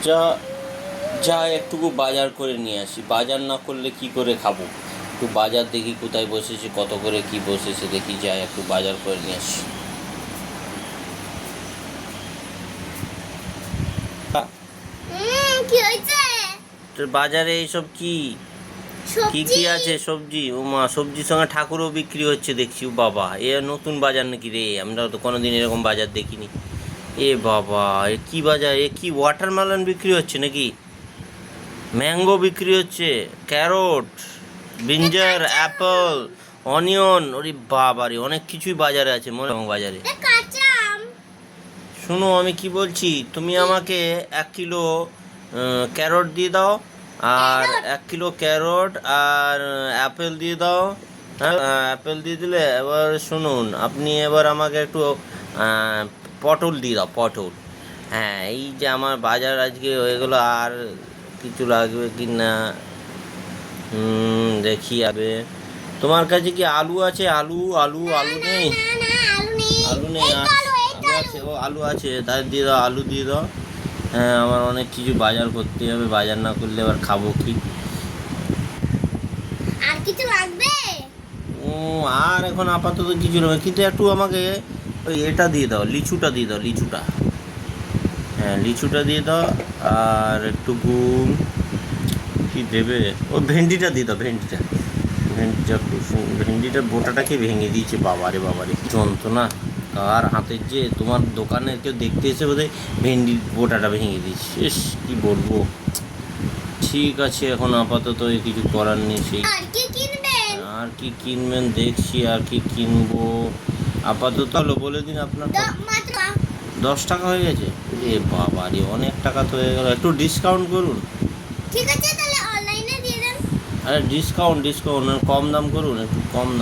যা যা একটুকু বাজার করে নিয়ে আসি, বাজার না করলে কি করে খাবো? একটু বাজার দেখি কোথায় বসেছে, কত করে কি বসেছে দেখি, যাই একটু বাজার করে নিয়ে আসি। কি হয়েছে? তোর বাজারে এইসব কি কি সবজি কি আছে? সবজি? ও মা, সবজির সঙ্গে ঠাকুরও বিক্রি হচ্ছে দেখছি। ও বাবা, এ নতুন বাজার নাকি রে? আমরা তো কোনোদিন এরকম বাজার দেখিনি। এ বাবা, এ কি বাজার? এ কি ওয়াটারমেলন বিক্রি হচ্ছে নাকি? ম্যাঙ্গো বিক্রি হচ্ছে, ক্যারট, ব্রিঞ্জার, অ্যাপল, অনিয়ন। ওরে বাবা রে, অনেক কিছুই বাজারে আছে মনে হয় বাজারে। কাঁচা আম। শোনো, আমি কি বলছি, তুমি আমাকে 1 কিলো ক্যারট দিয়ে দাও, আর 1 কিলো ক্যারট আর অ্যাপেল দিয়ে দাও। হ্যাঁ, অ্যাপেল দিয়ে দিলে, এবার শুনুন, আপনি এবার আমাকে একটু পটল দিয়ে দাও, পটল। হ্যাঁ, এই যে আমার বাজার আজকে হয়ে গেলো। আর কিছু লাগবে কি না দেখি। আবে, তোমার কাছে কি আলু আছে? আলু আলু আলু নেই? না আলু নেই। আলু নেই? এই তো আলু, এই তো আলু আছে? ও, আলু আছে, তাই দিয়ে দাও, আলু দিয়ে দাও। হ্যাঁ, আমার অনেক কিছু বাজার করতে হবে, বাজার না করলে এবার খাবো কি? আর কিছু লাগবে? ও, আর এখন আপাতত কিছু নেই, কিন্তু একটু আমাকে ওই এটা দিয়ে দাও, লিচুটা দিয়ে দাও, লিচুটা। হ্যাঁ, লিচুটা দিয়ে দাও। আর একটু কি দেবে? ও, ভেন্ডিটা দিয়ে দাও, ভেন্ডিটা। ভেন্ডিটা ভেন্ডিটার বোটাটাকে ভেঙে দিয়েছে। বাবারে বাবারে, কি যন্ত্রণা! আর হাতের যে তোমার দোকানে কেউ দেখতে এসে বোধহয় ভেন্ডির বোটাটা ভেঙে দিয়েছে। ইস, কি বলবো। ঠিক আছে, এখন আপাতত কিছু করার নেই। সেই আর কি কিনবেন? আর কি কিনবেন দেখছি, আর কি কিনবো আপাতত। হলো, বলে দিন আপনার। মাত্র 10 টাকা হয়ে গেছে? এ বাবা রে, অনেক টাকা তো হয়ে গেল। একটু ডিসকাউন্ট করুন। ঠিক আছে, তাহলে অনলাইনে দিয়ে দেন। আরে ডিসকাউন্ট, কম দাম করুন, একটু কম দাম।